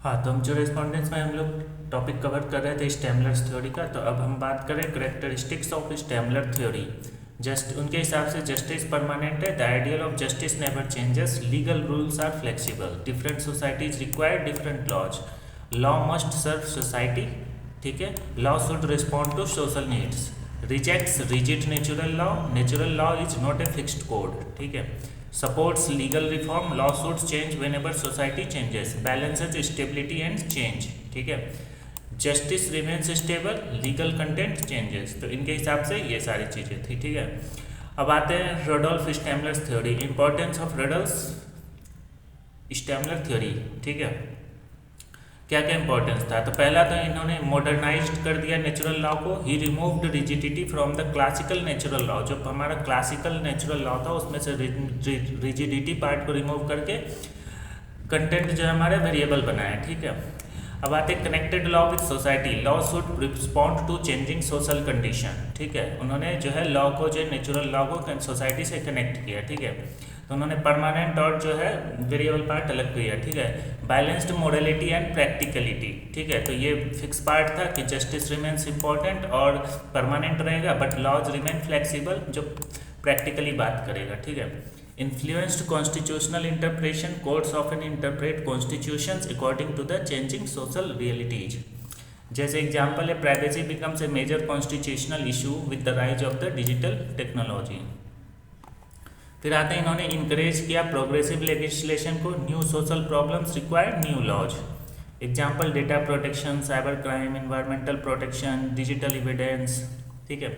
हाँ, तो हम जो रेस्पॉन्डेंस में हम लोग टॉपिक कवर कर रहे थे स्टेमलर्स थ्योरी का। तो अब हम बात करें characteristics of Stammler theory. Just उनके हिसाब से जस्टिस परमानेंट है, the ideal of justice never changes, legal rules are flexible, different societies require different laws, law must serve society, ठीक है, law should respond to social needs, rejects rigid natural law is not a fixed code, ठीक है, supports legal reform, lawsuits change whenever society changes, balances stability and change, ठीक है, justice remains stable, legal content changes. तो इनके हिसाब से ये सारी चीज़ें थी, ठीक है। अब आते हैं रोडोल्फ Stammler theory, importance of रोडोल्फ Stammler theory, ठीक है। क्या क्या इंपॉर्टेंस था? तो पहला तो इन्होंने मॉडर्नाइज्ड कर दिया नेचुरल लॉ को। He removed rigidity from the classical natural law. जो हमारा क्लासिकल नेचुरल लॉ था उसमें से रिजिडिटी पार्ट को रिमूव करके कंटेंट जो है हमारे वेरिएबल बनाया, ठीक है। अब आते हैं connected law with society, law should respond to changing social condition, ठीक है। उन्होंने जो है लॉ को, जो नेचुरल लॉ को सोसाइटी से कनेक्ट किया, ठीक है। तो उन्होंने परमानेंट और जो है वेरिएबल पार्ट अलग किया, ठीक है। बैलेंस्ड मोरलिटी एंड प्रैक्टिकलिटी, ठीक है। तो ये फिक्स पार्ट था कि जस्टिस रिमेन्स इंपॉर्टेंट और परमानेंट रहेगा, बट लॉज रिमेन फ्लेक्सिबल, जो प्रैक्टिकली बात करेगा, ठीक है। Influenced constitutional interpretation, courts often interpret constitutions according to the changing social realities. जैसे एग्जाम्पल है, privacy becomes a major constitutional issue with the rise of the digital technology. फिर आते हैं, इन्होंने इंकरेज किया प्रोग्रेसिव लेजिस्लेशन को, new social problems require new laws. Example data protection, cyber crime, environmental protection, digital evidence, ठीक है।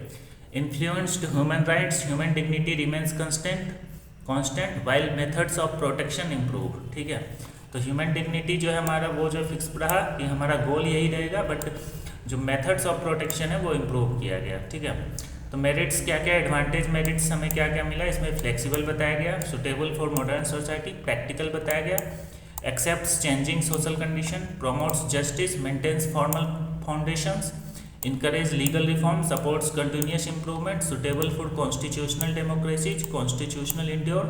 Influenced human rights, human dignity remains constant while methods of protection improve, ठीक है। तो ह्यूमन डिग्निटी जो है हमारा, वो जो फिक्स रहा कि हमारा गोल यही रहेगा, बट जो मेथड्स ऑफ प्रोटेक्शन है वो इम्प्रूव किया गया, ठीक है। तो मेरिट्स क्या क्या, एडवांटेज मेरिट्स हमें क्या क्या मिला इसमें? फ्लेक्सिबल बताया गया, suitable for modern society, practical बताया गया, accepts changing social condition, promotes justice, maintains formal foundations, encourage legal reform, supports continuous improvement, suitable for constitutional democracies, constitutional endure,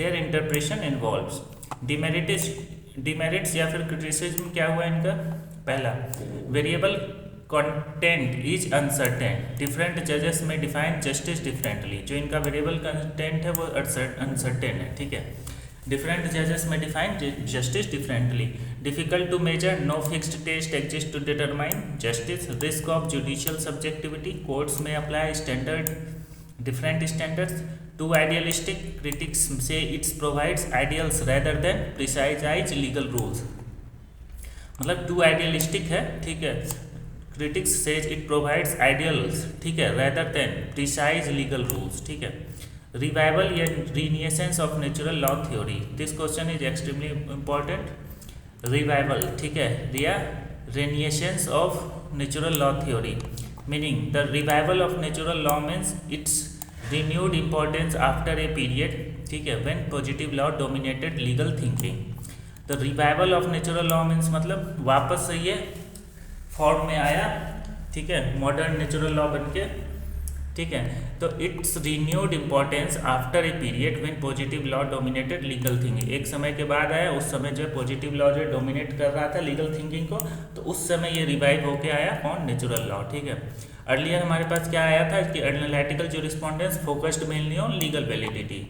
their interpretation involves demerits या फिर criticism क्या हुआ इनका? पहला, variable content is uncertain, different judges may define justice differently। जो इनका variable content है वो uncertain है, ठीक है। Different judges may define justice differently. Difficult to measure, no fixed test exists to determine justice. Risk of judicial subjectivity, courts may apply different standards. Too idealistic, critics say it provides ideals rather than precise legal rules। मतलब too idealistic है, ठीक है। Critics says it provides ideals, ठीक है, rather than precise legal rules, ठीक है। Revival या renaissance of natural law theory, this question is extremely important. Revival, ठीक है, या renaissance of natural law theory, meaning the revival of natural law means it's renewed importance after a period, ठीक है, when positive law dominated legal thinking. तो revival of natural law means मतलब वापस से ये फॉर्म में आया, ठीक है, मॉडर्न नेचुरल लॉ बन के, ठीक है। तो it's renewed importance after a period when positive law dominated legal thinking. एक समय के बाद आया, उस समय जो पॉजिटिव लॉ जो डोमिनेट कर रहा था लीगल थिंकिंग को, तो उस समय ये रिवाइव होके आया ऑन नेचुरल लॉ, ठीक है। अर्लियर हमारे पास क्या आया था कि analytical jurisprudence focused mainly on legal validity.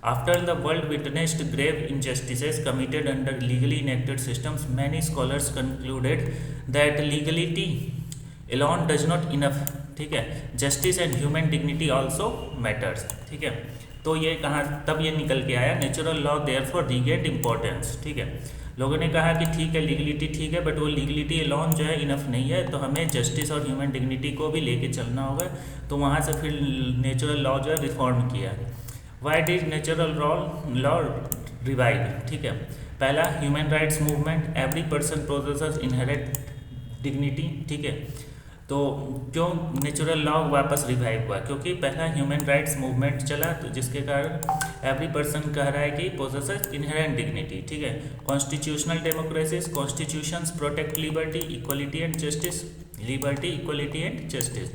After the world witnessed grave injustices committed under legally enacted systems, many scholars concluded that legality alone does not enough, ठीक है, justice and human dignity also matters, ठीक है। तो ये कहाँ तब ये निकल के आया, नेचुरल लॉ देयरफॉर रीगेट इम्पोर्टेंस, ठीक है। लोगों ने कहा कि ठीक है लीगलिटी ठीक है, बट वो लीगलिटी एलोन जो है इनफ नहीं है, तो हमें जस्टिस और ह्यूमन डिग्निटी को भी लेके चलना होगा। तो वहाँ से फिर नेचुरल लॉ जो है रिफॉर्म किया। Why did natural law revive, ठीक है। पहला, human rights movement, every person possesses inherent dignity, ठीक है। तो क्यों नेचुरल लॉ वापस रिवाइव हुआ? क्योंकि पहला ह्यूमन राइट्स मूवमेंट चला, तो जिसके कारण एवरी पर्सन कह रहा है कि पोजेसेस इनहेरेंट डिग्निटी, ठीक है। Constitutional democracies, constitutions protect liberty, equality and justice, liberty, equality and justice.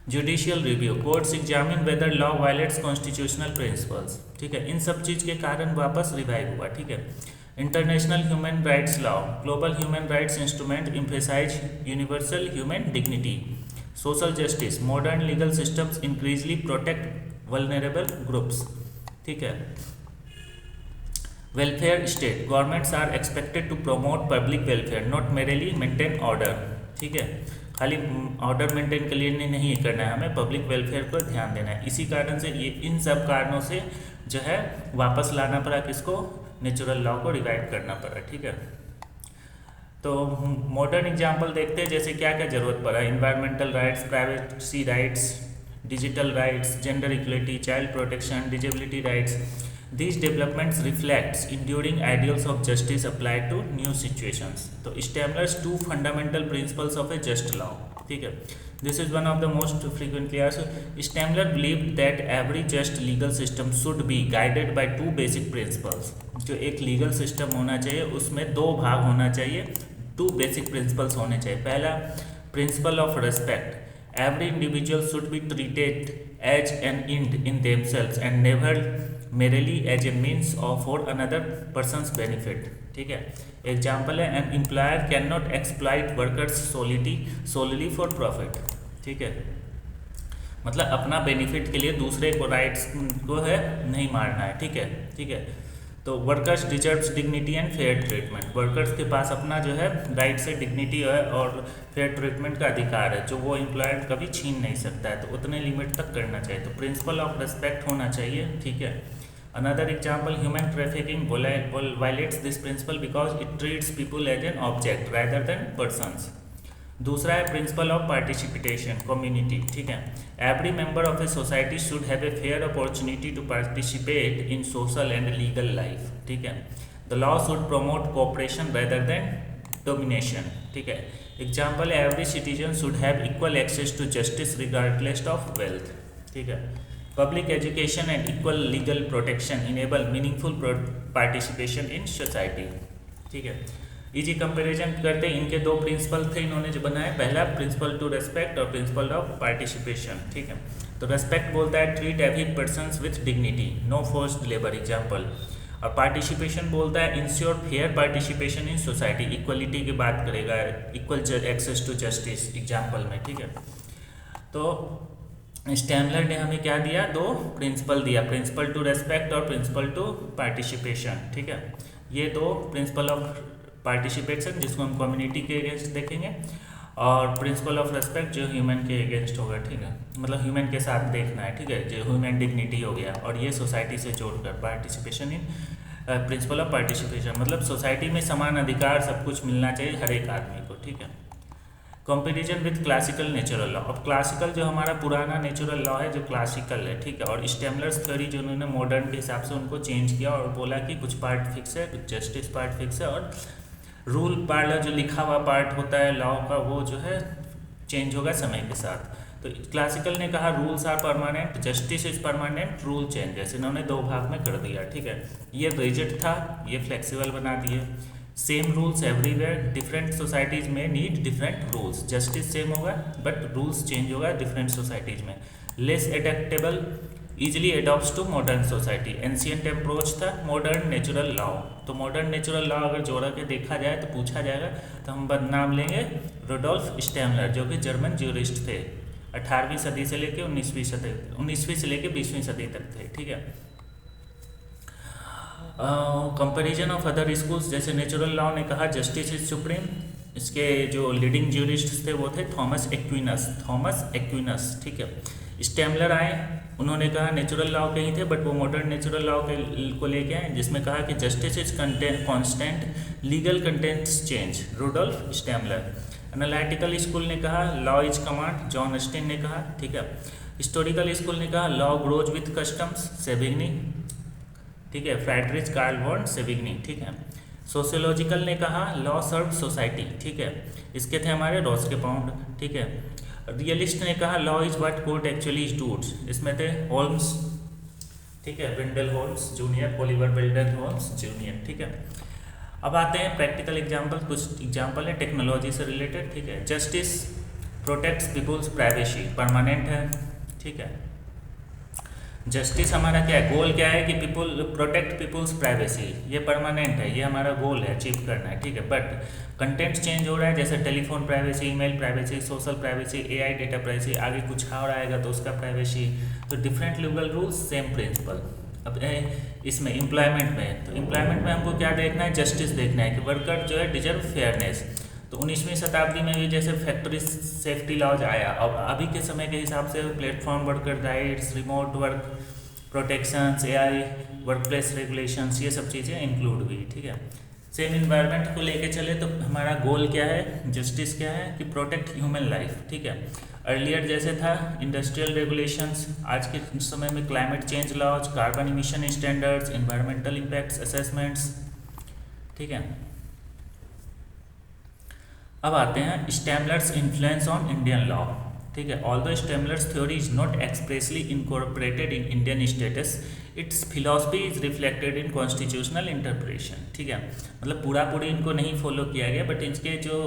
Judicial review, courts examine whether law violates constitutional principles, ठीक है। इन सब चीज़ के कारण वापस रिवाइव हुआ, ठीक है। International human rights law, global human rights instrument emphasize universal human dignity, social justice, modern legal systems increasingly protect vulnerable groups, ठीक है। Welfare state, governments are expected to promote public welfare not merely maintain order, ठीक है, खाली order maintain के लिए नहीं करना है, हमें पब्लिक वेलफेयर पर ध्यान देना है। इसी कारण से ये इन सब कारणों से जो है वापस लाना पड़ा किसको, नेचुरल लॉ को रिवाइव करना पड़ा, ठीक है। तो मॉडर्न एग्जाम्पल देखते हैं, जैसे क्या क्या जरूरत पड़ा, environmental rights, privacy rights, digital rights, gender equality, child protection, disability rights. These developments reflects enduring ideals of justice applied to new situations. तो Stamler's two fundamental principles of a just law, ठीक है। This is one of the most frequently asked. Stamler believed that every just legal system should be guided by two basic principles. जो एक legal system होना चाहिए उसमें दो भाग होना चाहिए, two basic principles होने चाहिए। पहला principle of respect. Every individual should be treated as an end in themselves and never merely as a means of for another person's benefit, ठीक है। एग्जाम्पल है, an employer can not exploit workers solely for profit, ठीक है, मतलब अपना benefit के लिए दूसरे को राइट्स को है नहीं मारना है, ठीक है, ठीक है। तो workers deserves dignity and fair treatment, workers के पास अपना जो है राइट से डिग्निटी है और फेयर ट्रीटमेंट का अधिकार है जो वो एम्प्लॉयर कभी छीन नहीं सकता है, तो उतने लिमिट तक करना चाहिए, तो प्रिंसिपल ऑफ रिस्पेक्ट होना चाहिए, ठीक है। Another example, human trafficking violates this principle because it treats people as an object rather than persons. दूसरा है प्रिंसिपल ऑफ पार्टिसिपेशन, कम्युनिटी, ठीक है। Every member of a society should have a fair opportunity to participate in social and legal life, ठीक है। The law should promote cooperation rather than domination, ठीक है। Example, every citizen should have equal access to justice regardless of wealth, ठीक है। Public education and equal legal protection enable meaningful participation in society, ठीक है। Easy comparison करते हैं, इनके दो प्रिंसिपल थे इन्होंने जो बनाए, पहला प्रिंसिपल टू रेस्पेक्ट और प्रिंसिपल ऑफ पार्टिसिपेशन, ठीक है। तो रेस्पेक्ट बोलता है treat every persons with dignity, no forced labour, example. और पार्टिसिपेशन बोलता है ensure fair participation in society, equality की बात करेगा, equal access to justice, example में, ठीक है। तो स्टैमलर ने हमें क्या दिया, दो प्रिंसिपल दिया, प्रिंसिपल टू रेस्पेक्ट और प्रिंसिपल टू पार्टिसिपेशन, ठीक है। ये दो प्रिंसिपल ऑफ पार्टिसिपेशन जिसको हम कम्युनिटी के अगेंस्ट देखेंगे, और प्रिंसिपल ऑफ रेस्पेक्ट जो ह्यूमन के अगेंस्ट होगा, ठीक है, मतलब ह्यूमन के साथ देखना है, ठीक है, जो ह्यूमन डिग्निटी हो गया, और ये सोसाइटी से जोड़कर participation in principle of participation मतलब सोसाइटी में समान अधिकार सब कुछ मिलना चाहिए हर एक आदमी को, ठीक है। Comparison with classical natural law, अब क्लासिकल जो हमारा पुराना नेचुरल लॉ है जो क्लासिकल है, ठीक है, और स्टेमलर्स थ्योरी जो उन्होंने मॉडर्न के हिसाब से उनको चेंज किया और बोला कि कुछ पार्ट फिक्स है, कुछ जस्टिस पार्ट फिक्स है, और रूल पार्ट जो लिखा हुआ पार्ट होता है लॉ का वो जो है चेंज होगा समय के साथ। तो क्लासिकल ने कहा rules are permanent, justice is permanent, rule changes, इन्होंने दो भाग में कर दिया, ठीक है। ये रिजिड था, ये फ्लेक्सिबल बना दिए। Same rules everywhere, different societies में need different rules, justice same होगा बट रूल्स चेंज होगा डिफरेंट सोसाइटीज में। Less adaptable, easily adopts to modern society, ancient approach था मॉडर्न नेचुरल लॉ। तो मॉडर्न नेचुरल लॉ अगर जोड़ा के देखा जाए तो पूछा जाएगा तो हम नाम लेंगे रूडोल्फ स्टेमलर, जो कि जर्मन ज्यूरिस्ट थे, 18वीं सदी से लेके 19वीं से लेके 20वीं सदी तक थे, ठीक है। कंपैरिजन ऑफ अदर स्कूल्स, जैसे नेचुरल लॉ ने कहा जस्टिस इज सुप्रीम, इसके जो लीडिंग ज्यूरिस्ट थे वो थे थॉमस एक्विनस, ठीक है। स्टेमलर आए, उन्होंने कहा नेचुरल लॉ के ही थे बट वो मॉडर्न नेचुरल लॉ को लेके आए, जिसमें कहा कि justice is constant, legal contents change, Rudolf Stammler. Analytical school ने कहा law is command, John Austin ने कहा, ठीक है। हिस्टोरिकल स्कूल ने कहा law grows with customs, Savigny, ठीक है, फ्रेडरिच कार्ल वॉन सेविग्नी, ठीक है। सोशियोलॉजिकल ने कहा लॉ सर्व सोसाइटी, ठीक है, इसके थे हमारे रॉस्के पाउंड, ठीक है। रियलिस्ट ने कहा law is what court actually does, इसमें थे होल्म्स, ठीक है, Wendell Holmes junior, Oliver Wendell Holmes junior, ठीक है। अब आते हैं प्रैक्टिकल एग्जाम्पल, कुछ एग्जाम्पल है टेक्नोलॉजी से रिलेटेड, ठीक है। Justice protects people's privacy, permanent है, ठीक है। जस्टिस हमारा क्या है, गोल क्या है कि पीपल प्रोटेक्ट पीपल्स प्राइवेसी, ये परमानेंट है, ये हमारा गोल है, अचीव करना है, ठीक है। बट कंटेंट चेंज हो रहा है, जैसे telephone privacy, email privacy, social privacy, AI data privacy, आगे कुछ और आएगा तो उसका प्राइवेसी। तो different legal rules same principle. अब इसमें एम्प्लॉयमेंट में, तो एम्प्लॉयमेंट में हमको क्या देखना है, जस्टिस देखना है कि वर्कर जो है डिजर्व फेयरनेस। तो 19वीं शताब्दी में भी जैसे फैक्ट्री सेफ्टी लॉज आया, अब अभी के समय के हिसाब से platform worker rights, remote work protections, AI work place regulations, ये सब चीज़ें इंक्लूड हुई, ठीक है। सेम इन्वायरमेंट को लेके चले तो हमारा गोल क्या है, जस्टिस क्या है कि प्रोटेक्ट ह्यूमन लाइफ, ठीक है। अर्लियर जैसे था इंडस्ट्रियल रेगुलेशंस, आज के समय में climate change laws, carbon emission standards, environmental impacts assessments, ठीक है। अब आते हैं Stammler's influence on Indian law, ठीक है। Although Stammler's theory is not expressly incorporated in Indian statutes, its philosophy is reflected in constitutional interpretation, ठीक है। मतलब पूरी इनको नहीं फॉलो किया गया, बट इनके जो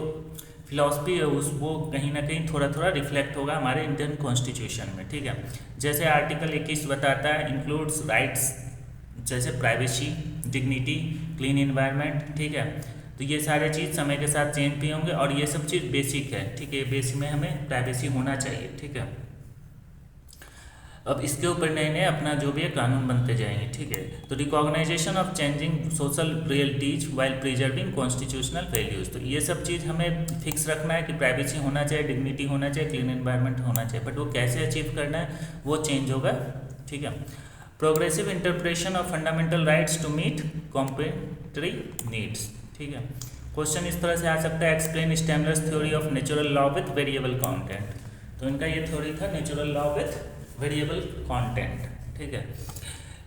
फिलॉसफी है उस वो कहीं ना कहीं थोड़ा रिफ्लेक्ट होगा हमारे इंडियन कॉन्स्टिट्यूशन में, ठीक है। जैसे आर्टिकल 21 बताता है इंक्लूड्स राइट्स जैसे प्राइवेसी, डिग्निटी, क्लीन इन्वायरमेंट, ठीक है। तो ये सारे चीज़ समय के साथ चेंज भी होंगे और ये सब चीज़ बेसिक है, ठीक है। बेसिक में हमें प्राइवेसी होना चाहिए, ठीक है। अब इसके ऊपर नए नए अपना जो भी है कानून बनते जाएंगे, ठीक है। तो recognition of changing social realities while preserving constitutional values, तो ये सब चीज़ हमें फिक्स रखना है कि प्राइवेसी होना चाहिए, डिग्निटी होना चाहिए, क्लीन एनवायरनमेंट होना चाहिए, बट वो कैसे अचीव करना है वो चेंज होगा, ठीक है। Progressive interpretation of fundamental rights to meet contemporary needs, ठीक है। क्वेश्चन इस तरह से आ सकता है, explain Stammler's theory of natural law with variable content, तो इनका ये थ्योरी था natural law with variable content, ठीक है।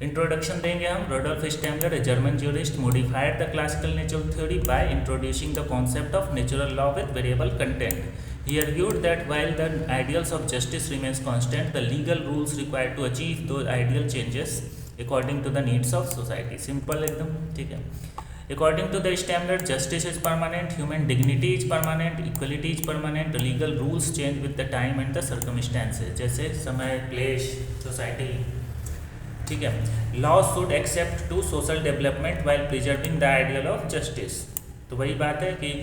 इंट्रोडक्शन देंगे हम। Rudolf Stammler, a German jurist, modified the classical natural theory by introducing the concept of natural law with variable content. He argued that while the ideals of justice remains constant, the legal rules required to achieve those ideal changes according to the needs of society. Simple एकदम, ठीक है. According to the standard, justice is permanent, human dignity is permanent, equality is permanent, legal rules change with the time and the circumstances. जैसे समय, place, society, ठीक है. Law should accept to social development while preserving the ideal of justice. तो वही बात है कि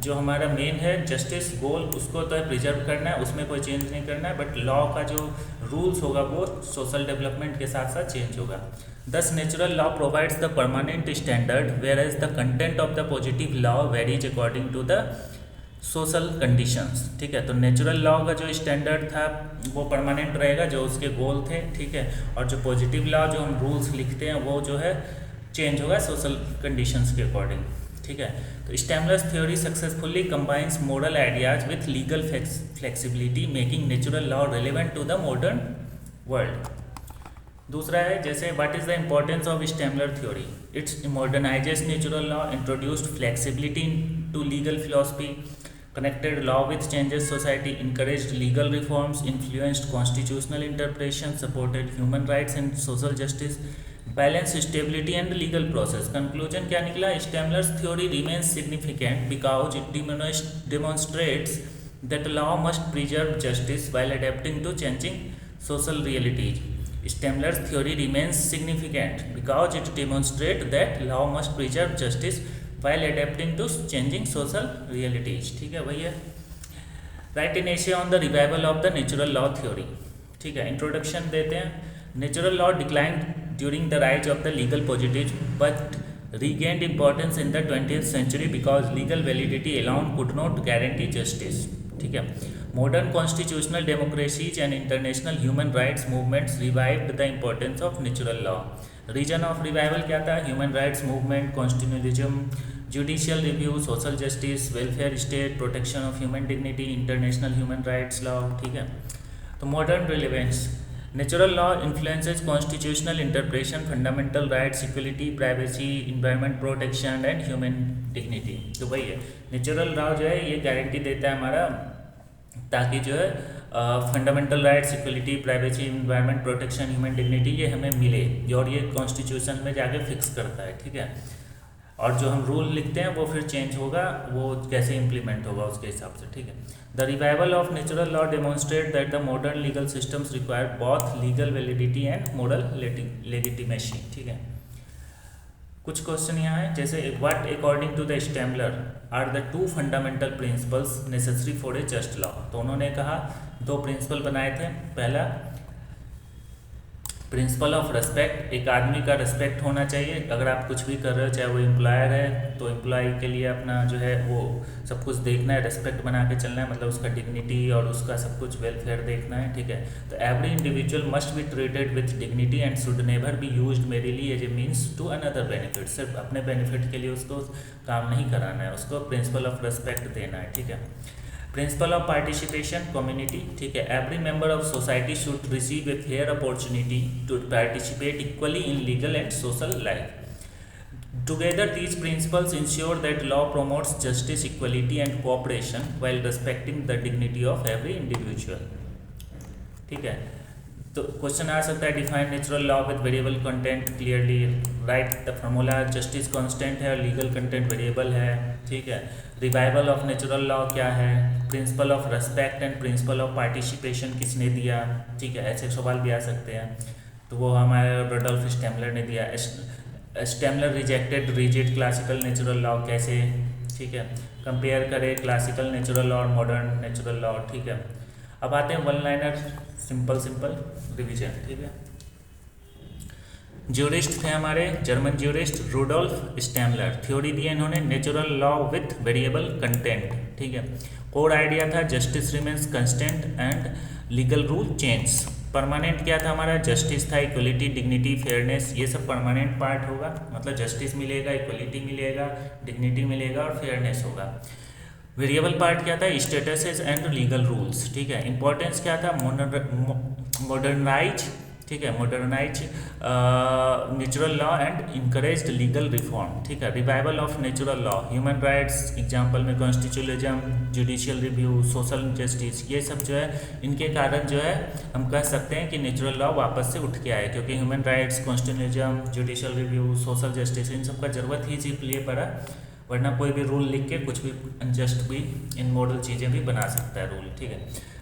जो हमारा मेन है जस्टिस गोल, उसको तो प्रिजर्व करना है, उसमें कोई चेंज नहीं करना है, बट लॉ का जो रूल्स होगा वो सोशल डेवलपमेंट के साथ साथ चेंज होगा. Thus natural law provides the permanent standard whereas the content of the positive law varies according to the social conditions, ठीक है. तो नेचुरल लॉ का जो स्टैंडर्ड था वो परमानेंट रहेगा, जो उसके गोल थे, ठीक है. और जो पॉजिटिव लॉ जो हम रूल्स लिखते हैं वो जो है चेंज होगा सोशल कंडीशंस के अकॉर्डिंग, ठीक है. तो Stammler's theory successfully combines moral ideas with legal flexibility, making natural law relevant to the modern world. दूसरा है जैसे what is the importance of Stammler theory. It's modernizes natural law, introduced flexibility to legal philosophy, connected law with changes society, encouraged legal reforms, influenced constitutional interpretation, supported human rights and social justice, balance stability and legal process. Conclusion क्या निकला? Stamler's theory remains significant because it demonstrates that law must preserve justice while adapting to changing social realities. Stamler's theory remains significant because it demonstrates that law must preserve justice while adapting to changing social realities, ठीक है भैया. Right in Asia on the revival of the natural law theory, ठीक है. Introduction देते हैं. Natural law decline during the rise of the legal positive but regained importance in the 20th century because legal validity alone could not guarantee justice, ठीक है. Modern constitutional democracies and international human rights movements revived the importance of natural law. Reason of revival क्या था? Human rights movement, constitutionalism, judicial review, social justice, welfare state, protection of human dignity, international human rights law, ठीक है. तो modern relevance. Natural law influences constitutional interpretation, fundamental rights, equality, privacy, environment protection and human dignity. तो वही है natural law जो है ये guarantee देता है हमारा, ताकि जो है fundamental rights, equality, privacy, environment protection, human dignity ये हमें मिले, और ये कॉन्स्टिट्यूशन में जाके फिक्स करता है, ठीक है. और जो हम रूल लिखते हैं वो फिर चेंज होगा, वो कैसे इम्प्लीमेंट होगा उसके हिसाब से, ठीक है। The revival of natural law demonstrate that the modern legal systems require both legal validity and moral legitimacy, ठीक है। कुछ क्वेश्चन यहाँ है, जैसे what according to the Stammler are the two fundamental principles necessary for a just law. तो उन्होंने कहा दो प्रिंसिपल बनाए थे। पहला प्रिंसिपल ऑफ रिस्पेक्ट, एक आदमी का रिस्पेक्ट होना चाहिए। अगर आप कुछ भी कर रहे हो, चाहे वो एम्प्लॉयर है तो एम्प्लॉय के लिए अपना जो है वो सब कुछ देखना है, रिस्पेक्ट बना के चलना है, मतलब उसका डिग्निटी और उसका सब कुछ वेलफेयर देखना है, ठीक है। तो every individual must be treated with dignity and should never be used merely as a means to another benefit. सिर्फ अपने बेनिफिट के लिए उसको काम नहीं कराना है, उसको प्रिंसिपल ऑफ रिस्पेक्ट देना है, ठीक है। प्रिंसिपल ऑफ पार्टिसिपेशन कम्युनिटी, ठीक है। Every member of society should receive a fair opportunity to participate equally in legal and social life. Together these principles ensure that law promotes justice, equality and cooperation while respecting the dignity of every individual, ठीक है। तो question आ सकता है, define natural law with variable content clearly, write the formula. Justice constant है और legal content variable है, ठीक है। रिवाइवल ऑफ नेचुरल लॉ क्या है, principle of respect and principal of participation किसने दिया, ठीक है। ऐसे सवाल भी आ सकते हैं, तो वो हमारे रुडोल्फ स्टेमलर ने दिया। Stammler rejected rigid classical natural law कैसे, ठीक है। कंपेयर करें क्लासिकल नेचुरल लॉ और मॉडर्न नेचुरल लॉ, ठीक है। अब आते हैं वन लाइनर सिंपल रिवीजन, ठीक है। ज्यूरिस्ट थे हमारे German jurist Rudolf Stammler. Theory दिया इन्होंने natural law with variable content, ठीक है। कोर आइडिया था justice remains constant and legal rule change. Permanent क्या था हमारा, जस्टिस था, इक्वलिटी, डिग्निटी, फेयरनेस, ये सब परमानेंट पार्ट होगा, मतलब जस्टिस मिलेगा, इक्वलिटी मिलेगा, डिग्निटी मिलेगा और फेयरनेस होगा। वेरिएबल पार्ट क्या था, स्टेटसेस एंड लीगल रूल्स, ठीक है। इंपॉर्टेंस क्या था, मॉडर्नाइज, ठीक है, modernize natural law and encouraged legal reform, ठीक है। Revival of natural law, human rights, example में constitutionalism, judicial review, social justice, ये सब जो है इनके कारण जो है हम कह सकते हैं कि नेचुरल लॉ वापस से उठ के आए, क्योंकि human rights, constitutionalism, judicial review, social justice, इन सब का जरूरत ही इसलिए पड़ा, वरना कोई भी रूल लिख के कुछ भी अनजस्ट भी इमोरल चीज़ें भी बना सकता है रूल, ठीक है।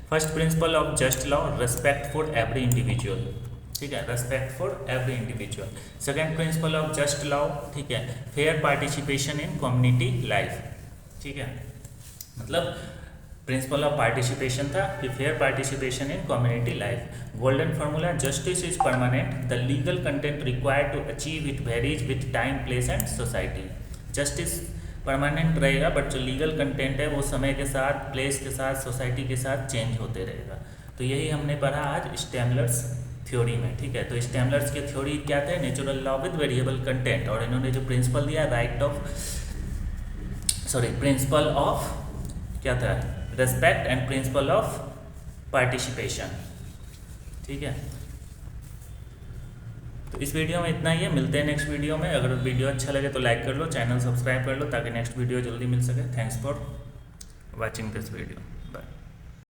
First principle of just law, respect for every individual, ठीक है, respect for every individual. Second principle of just law, ठीक है, fair participation in community life, ठीक है। मतलब प्रिंसिपल ऑफ पार्टिसिपेशन था, फिर fair participation in community life. Golden formula, justice is permanent, the legal content required to achieve it varies with time, place and society. Justice permanent रहेगा, but जो legal content है वो समय के साथ, place के साथ, सोसाइटी के साथ चेंज होते रहेगा। तो यही हमने पढ़ा आज स्टेमलर्स थ्योरी में, ठीक है। तो स्टेमलर्स के थ्योरी क्या थे, natural law with variable content, और इन्होंने जो प्रिंसिपल दिया प्रिंसिपल ऑफ क्या था, respect and principal of participation, ठीक है। तो इस वीडियो में इतना ही है, मिलते हैं नेक्स्ट वीडियो में। अगर वीडियो अच्छा लगे तो लाइक कर लो, चैनल सब्सक्राइब कर लो ताकि नेक्स्ट वीडियो जल्दी मिल सके। Thanks for watching this video.